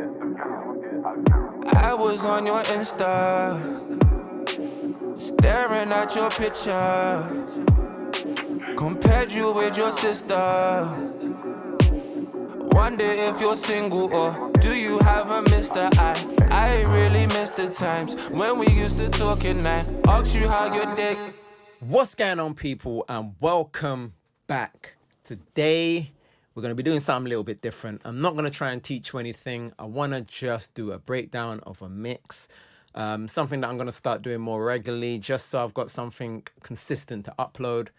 I was on your Insta, staring at your picture, compared you with your sister. Wonder if you're single or do you have a mister? I really miss the times when we used to talk at night. Ask you how your day. What's going on, people, and welcome back. Today we're going to be doing something a little bit different. I'm not going to try and teach you anything. I want to just do a breakdown of a mix, something that I'm going to start doing more regularly, just so I've got something consistent to upload.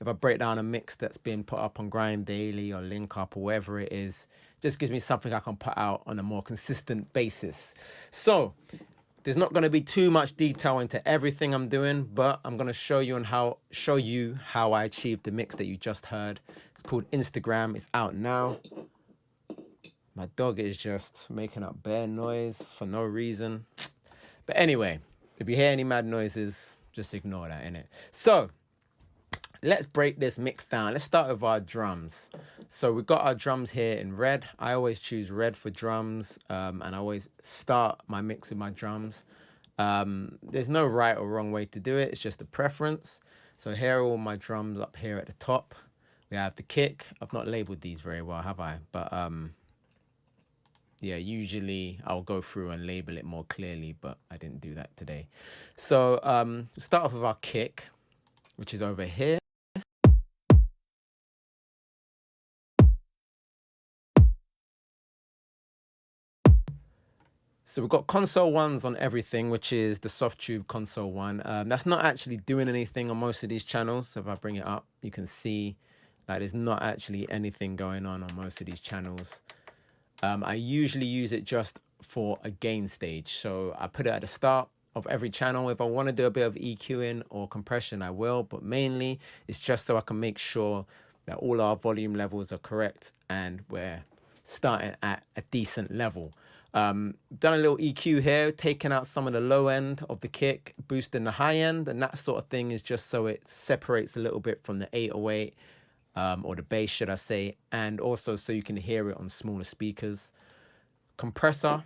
If I break down a mix that's been put up on Grind Daily or Link Up or wherever it is, just gives me something I can put out on a more consistent basis. So there's not going to be too much detail into everything I'm doing, but I'm going to show you how I achieved the mix that you just heard. It's called Instagram. It's out now. My dog is just making up bare noise for no reason. But anyway, if you hear any mad noises, just ignore that, innit? So let's break this mix down. Let's start with our drums. So we've got our drums here in red. I always choose red for drums, and I always start my mix with my drums. There's no right or wrong way to do it. It's just a preference. So here are all my drums up here at the top. We have the kick. I've not labeled these very well, have I? But yeah, usually I'll go through and label it more clearly, but I didn't do that today. So start off with our kick, which is over here. So we've got console ones on everything, which is the soft tube console one. That's not actually doing anything on most of these channels. So if I bring it up, you can see like there's not actually anything going on most of these channels. I usually use it just for a gain stage. So I put it at the start of every channel. If I want to do a bit of EQing or compression, I will, but mainly it's just so I can make sure that all our volume levels are correct and we're starting at a decent level. Done a little EQ here, taking out some of the low end of the kick, boosting the high end, and that sort of thing is just so it separates a little bit from the 808, or the bass, should I say, and also so you can hear it on smaller speakers. Compressor,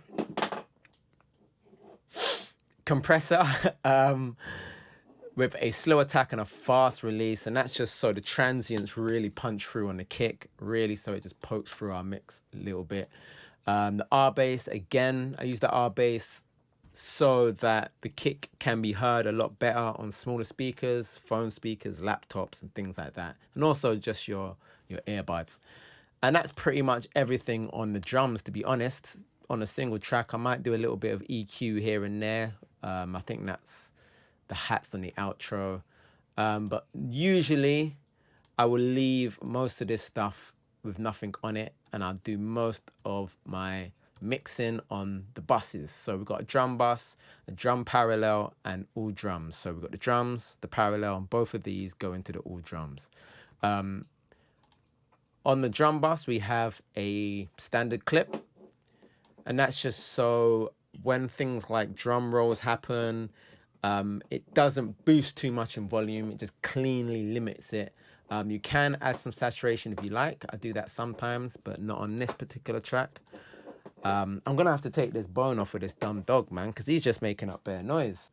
with a slow attack and a fast release, and that's just so the transients really punch through on the kick, really so it just pokes through our mix a little bit. The R bass, again, I use the R bass so that the kick can be heard a lot better on smaller speakers, phone speakers, laptops, and things like that. And also just your earbuds. And that's pretty much everything on the drums, to be honest. On a single track, I might do a little bit of EQ here and there. I think that's the hats on the outro. But usually I will leave most of this stuff with nothing on it, and I'll do most of my mixing on the buses. So we've got a drum bus, a drum parallel, and all drums. So we've got the drums, the parallel, and both of these go into the all drums. On the drum bus, we have a standard clip, and that's just so when things like drum rolls happen, it doesn't boost too much in volume. It just cleanly limits it. You can add some saturation if you like. I do that sometimes, but not on this particular track. I'm going to have to take this bone off of this dumb dog, man, because he's just making up bare noise.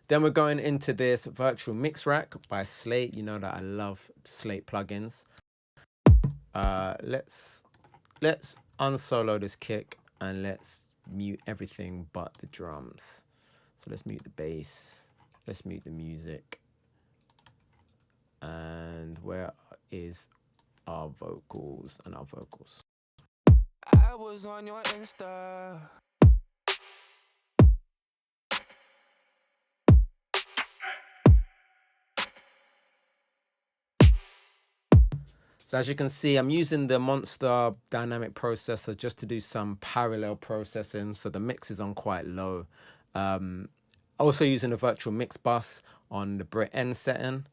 Then we're going into this virtual mix rack by Slate. You know that I love Slate plugins. Let's unsolo this kick and let's mute everything but the drums. So let's mute the bass. Let's mute the music. And where is our vocals and our vocals? I was on your Insta. So as you can see, I'm using the Monster dynamic processor just to do some parallel processing. So the mix is on quite low. Also using a virtual mix bus on the Brit N setting,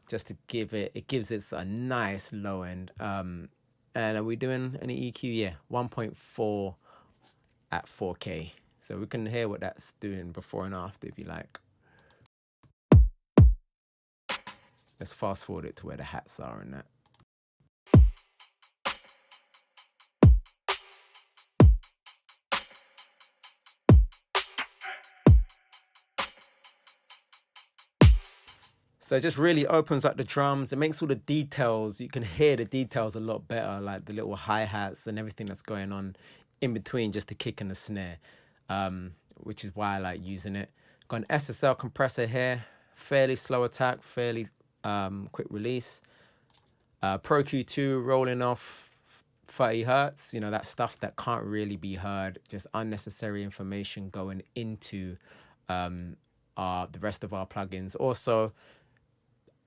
just to give it gives it a nice low end. And are we doing any EQ? Yeah, 1.4 at 4K. So we can hear what that's doing before and after if you like. Let's fast forward it to where the hats are and that. So it just really opens up the drums. It makes all the details, you can hear the details a lot better, like the little hi-hats and everything that's going on in between just the kick and the snare, which is why I like using it. Got an Ssl compressor here, fairly slow attack, fairly quick release. Pro Q2 rolling off 30 hertz, you know, that stuff that can't really be heard, just unnecessary information going into the rest of our plugins. Also,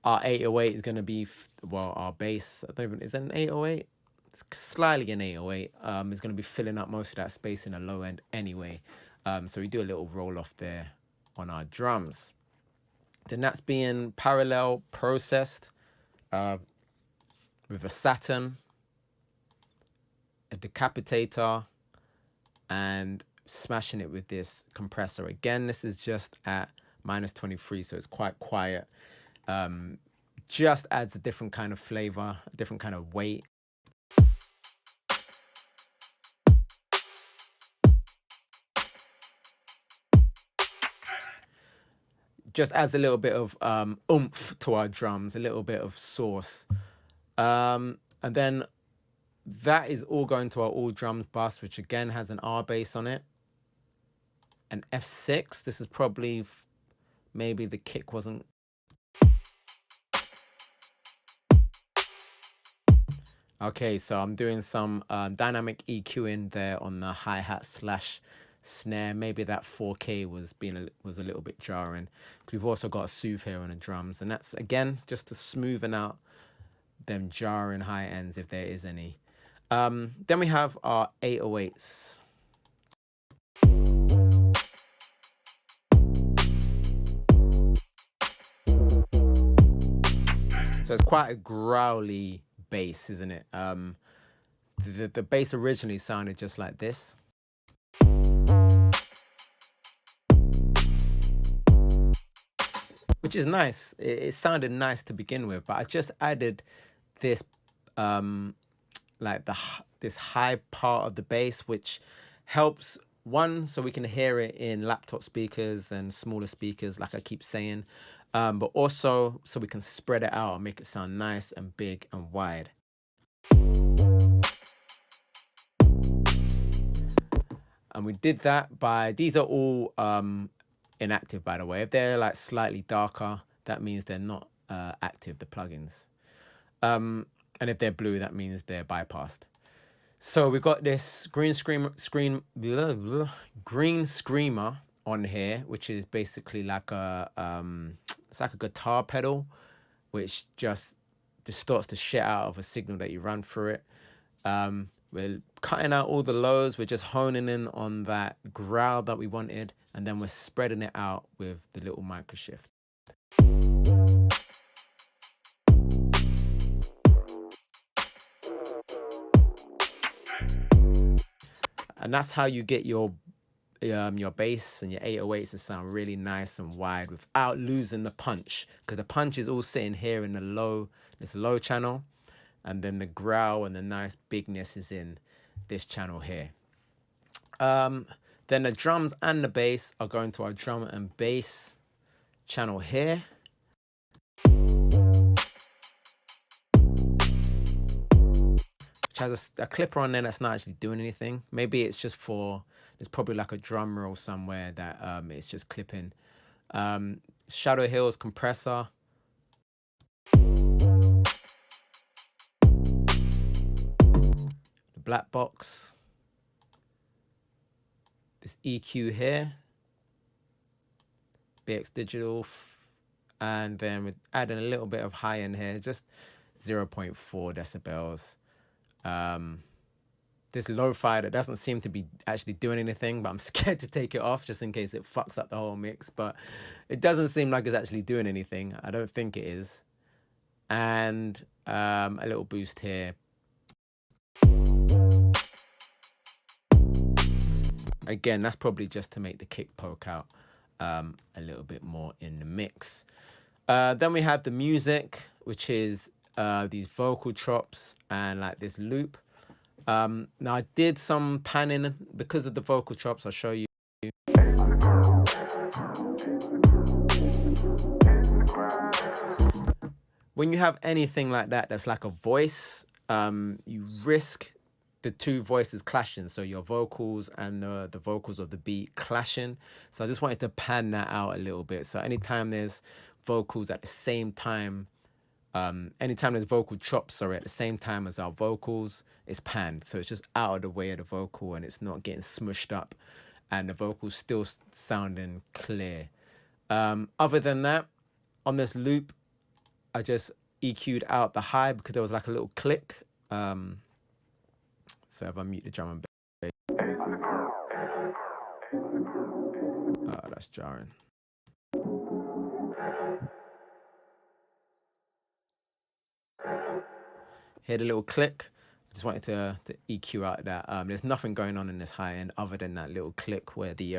our 808 is going to be, well, our bass, I don't even, is that an 808? It's slightly an 808. Is going to be filling up most of that space in the low end anyway. So we do a little roll off there on our drums. Then that's being parallel processed with a Saturn, a decapitator, and smashing it with this compressor. Again, this is just at -23, so it's quite quiet. Just adds a different kind of flavor, a different kind of weight. Just adds a little bit of oomph to our drums, a little bit of sauce. And then that is all going to our all drums bus, which again has an R bass on it. An F6, this is probably, maybe the kick wasn't. Okay, so I'm doing some dynamic EQing there on the hi-hat / snare. Maybe that 4K was a little bit jarring. We've also got a soothe here on the drums, and that's again just to smoothen out them jarring high ends if there is any. Then we have our 808s. So it's quite a growly bass, isn't it? The bass originally sounded just like this. Which is nice. It sounded nice to begin with, but I just added this like this high part of the bass, which helps, one, so we can hear it in laptop speakers and smaller speakers, like I keep saying, but also so we can spread it out and make it sound nice and big and wide. And we did that by, these are all inactive, by the way. If they're like slightly darker, that means they're not active, the plugins. And if they're blue, that means they're bypassed. So we've got this green screamer on here, which is basically like a it's like a guitar pedal, which just distorts the shit out of a signal that you run through it. We're cutting out all the lows. We're just honing in on that growl that we wanted, and then we're spreading it out with the little micro shift. And that's how you get your bass and your 808s to sound really nice and wide without losing the punch, because the punch is all sitting here in this low channel, and then the growl and the nice bigness is in this channel here. Then the drums and the bass are going to our drum and bass channel here. Has a clipper on there that's not actually doing anything. Maybe it's just for, there's probably like a drum roll somewhere that it's just clipping. Shadow Hills compressor. The black box. This EQ here. BX Digital. And then we're adding a little bit of high end here, just 0.4 decibels. This lo-fi that doesn't seem to be actually doing anything, but I'm scared to take it off just in case it fucks up the whole mix, but it doesn't seem like it's actually doing anything. I don't think it is. And a little boost here. Again, that's probably just to make the kick poke out a little bit more in the mix. Then we have the music, which is these vocal chops and like this loop. Now I did some panning because of the vocal chops. I'll show you. when you have anything like that that's like a voice, you risk the two voices clashing, so your vocals and the vocals of the beat clashing. So I just wanted to pan that out a little bit. So anytime there's vocals at the same time, anytime there's vocal chops, sorry, at the same time as our vocals, it's panned. So it's just out of the way of the vocal and it's not getting smushed up and the vocal's still sounding clear. Other than that, on this loop, I just EQ'd out the high because there was like a little click. So if I mute the drum and bass, oh, that's jarring. Hear the little click. I just wanted to EQ out that. There's nothing going on in this high end other than that little click where the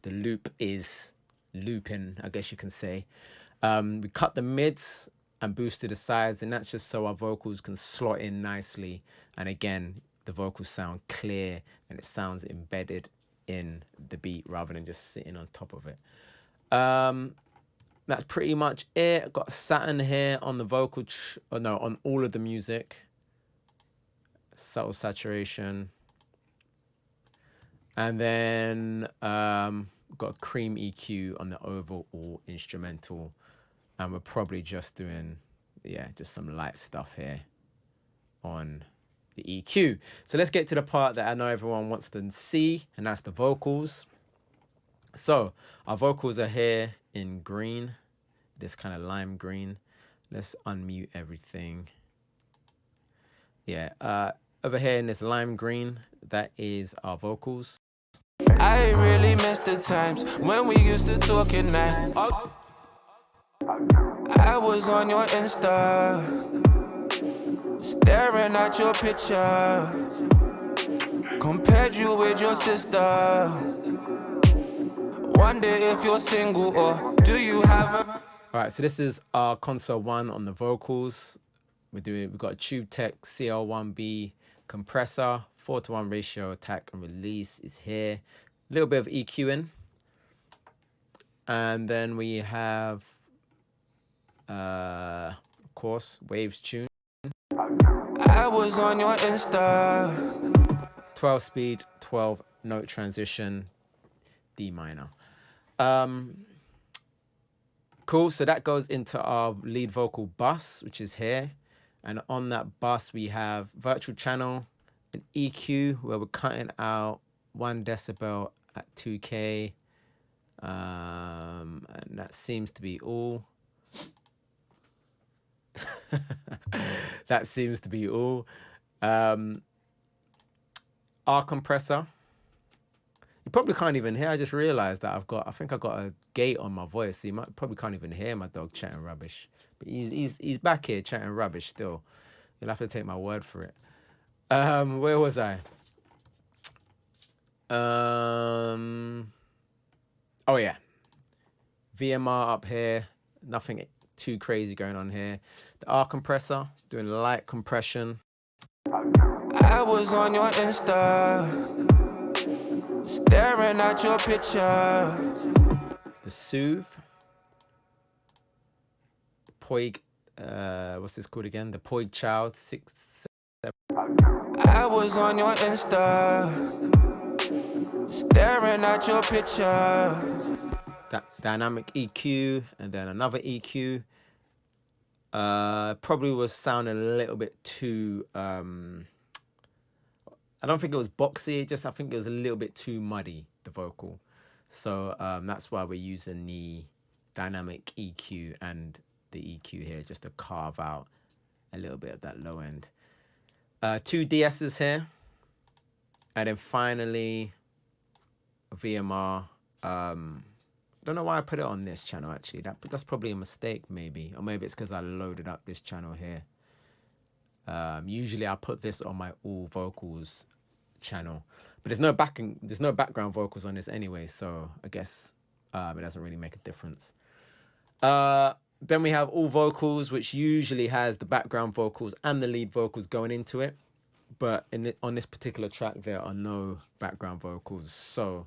loop is looping, I guess you can say. We cut the mids and boosted the sides, and that's just so our vocals can slot in nicely. And again, the vocals sound clear and it sounds embedded in the beat rather than just sitting on top of it. That's pretty much it. I've got Saturn here on the vocal, on all of the music. Subtle saturation. And then got a cream EQ on the overall instrumental. And we're probably just doing, just some light stuff here on the EQ. So let's get to the part that I know everyone wants to see, and that's the vocals. So our vocals are here in green, this kind of lime green. Let's unmute everything. Over here in this lime green, that is our vocals. I really miss the times when we used to talk at night. I was on your Insta, staring at your picture, compared you with your sister. Wonder if you're single or do you have a... All right, so this is our console 1 on the vocals. We've got a Tube Tech Ssl Compressor, 4:1 ratio, attack and release is here. A little bit of EQing. And then we have, of course, Waves tune. I was on your Insta. 12 speed, 12 note transition, D minor. Cool, so that goes into our lead vocal bus, which is here. And on that bus, we have virtual channel, an EQ, where we're cutting out 1 decibel at 2K. And that seems to be all. That seems to be all. Our compressor. You probably can't even hear. I just realized that I think I got a gate on my voice. So you probably can't even hear my dog chatting rubbish. But he's back here chatting rubbish still. You'll have to take my word for it. Where was I? Oh yeah. VMR up here. Nothing too crazy going on here. The R compressor, doing light compression. I was on your Insta, staring at your picture. The Soothe. Poig, what's this called again? The Poig Child 6, 7. I was on your Insta, staring at your picture. That dynamic EQ, and then another EQ. Probably was sounding a little bit too, I don't think it was boxy, I think it was a little bit too muddy, the vocal. So that's why we're using the dynamic EQ and the EQ here, just to carve out a little bit of that low end. 2 DS's here. And then finally, VMR. Don't know why I put it on this channel, actually. That's probably a mistake, maybe. Or maybe it's because I loaded up this channel here. Usually I put this on my all vocals channel. But there's no background vocals on this anyway, so I guess it doesn't really make a difference. Then we have all vocals, which usually has the background vocals and the lead vocals going into it. But on this particular track, there are no background vocals. So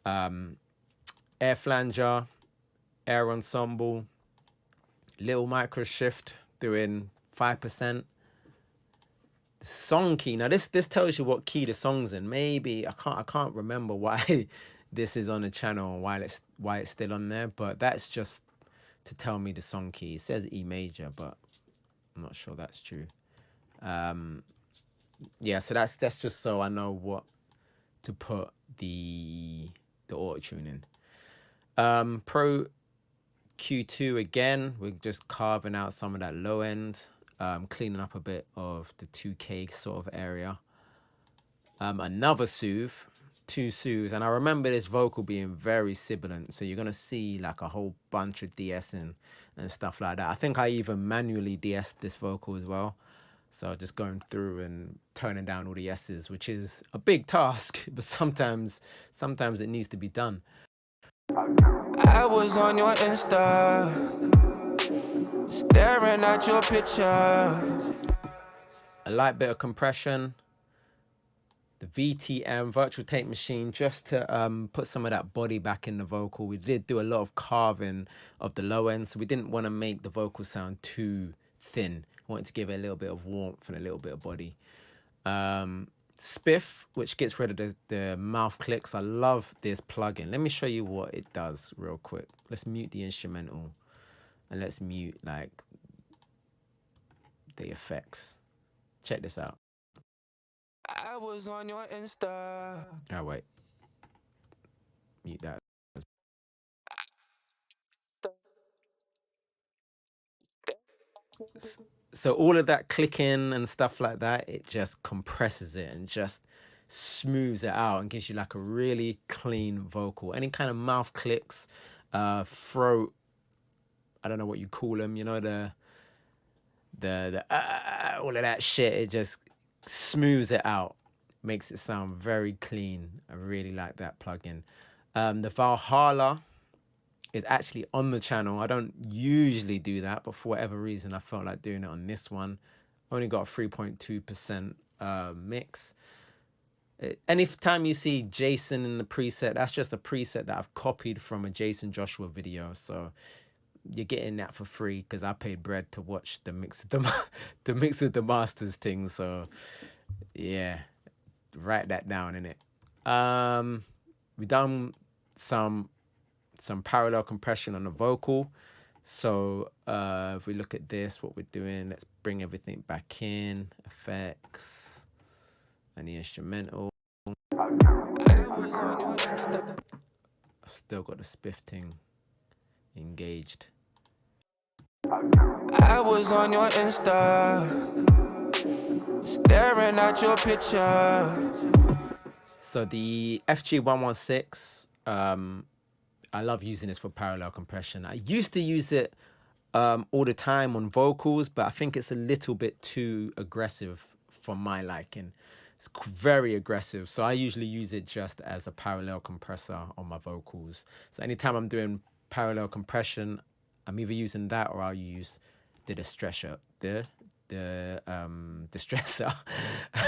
air flanger, air ensemble, little micro shift, doing 5%. The song key. Now this tells you what key the song's in. Maybe I can't remember why this is on the channel and why it's still on there, but that's just to tell me the song key. It says E major, but I'm not sure that's true. Yeah, so that's just so I know what to put the auto tune in. Pro Q2 again, we're just carving out some of that low end, cleaning up a bit of the 2K sort of area. Another soothe, 2 soothes, and I remember this vocal being very sibilant, so you're gonna see like a whole bunch of de-essing and stuff like that. I think I even manually de-essed this vocal as well, so just going through and turning down all the S's, which is a big task, but sometimes it needs to be done. I was on your Insta, staring at your picture. A light bit of compression. The VTM, virtual tape machine, just to put some of that body back in the vocal. We did do a lot of carving of the low end, so we didn't want to make the vocal sound too thin. We wanted to give it a little bit of warmth and a little bit of body. Spiff, which gets rid of the mouth clicks. I love this plugin. Let me show you what it does real quick. Let's mute the instrumental and let's mute like the effects. Check this out. I was on your Insta. Oh, wait. Mute that. So all of that clicking and stuff like that, it just compresses it and just smooths it out and gives you like a really clean vocal. Any kind of mouth clicks, throat, I don't know what you call them, you know, all of that shit, it just smooths it out, makes it sound very clean. I really like that plugin. The Valhalla is actually on the channel. I don't usually do that, but for whatever reason, I felt like doing it on this one. Only got a 3.2% mix. Anytime you see Jason in the preset, that's just a preset that I've copied from a Jason Joshua video. So you're getting that for free because I paid bread to watch the mix with the mix with the masters thing. So yeah, write that down, innit? We done some parallel compression on the vocal. So if we look at this, what we're doing, let's bring everything back in, effects, and the instrumental. I've still got the spiff thing engaged. I was on your Insta, staring at your picture. So the FG116, I love using this for parallel compression. I used to use it all the time on vocals, but I think it's a little bit too aggressive for my liking. It's very aggressive, so I usually use it just as a parallel compressor on my vocals. So anytime I'm doing parallel compression, I'm either using that or I'll use the distressor. The distressor.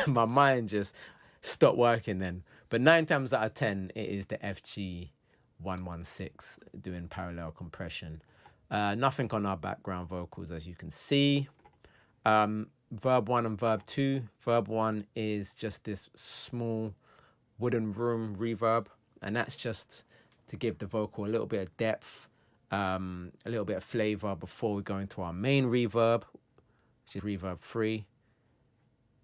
My mind just stopped working then. But 9 times out of 10, it is the FG116 doing parallel compression. Nothing on our background vocals, as you can see. Verb 1 and Verb 2. Verb 1 is just this small wooden room reverb, and that's just to give the vocal a little bit of depth, a little bit of flavor before we go into our main reverb, which is reverb 3.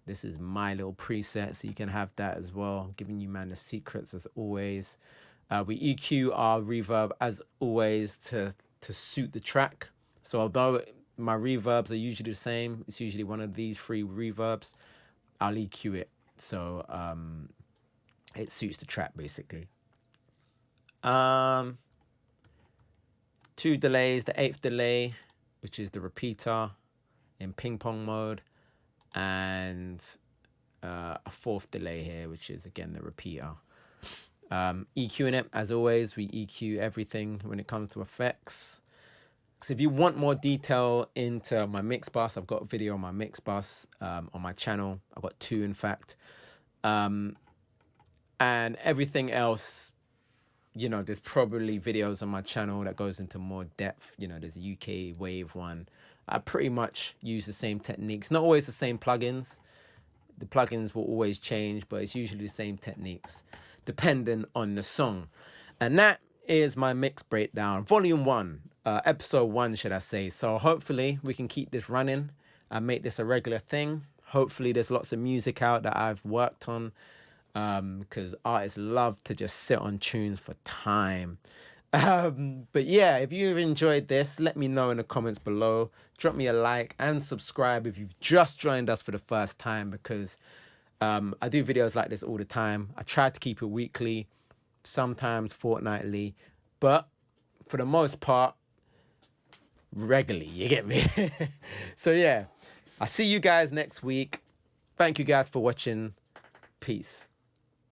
This is my little preset, so you can have that as well, giving you, man, the secrets as always. We EQ our reverb as always to suit the track. So although my reverbs are usually the same, it's usually one of these 3 reverbs, I'll EQ it so it suits the track basically. 2 delays, the 8th delay, which is the repeater in ping pong mode, and a 4th delay here, which is again the repeater. EQing it, as always, we EQ everything when it comes to effects. So if you want more detail into my mix bus, I've got a video on my mix bus on my channel. I've got 2, in fact. And everything else, you know, there's probably videos on my channel that goes into more depth. You know, there's a UK wave one. I pretty much use the same techniques. Not always the same plugins. The plugins will always change, but it's usually the same techniques, depending on the song. And that is my mix breakdown, volume 1, episode 1, should I say. So hopefully we can keep this running and make this a regular thing. Hopefully there's lots of music out that I've worked on, because artists love to just sit on tunes for time. But yeah, if you've enjoyed this, let me know in the comments below. Drop me a like and subscribe if you've just joined us for the first time, because I do videos like this all the time. I try to keep it weekly, sometimes fortnightly, but for the most part, regularly, you get me? So yeah, I'll see you guys next week. Thank you guys for watching. Peace.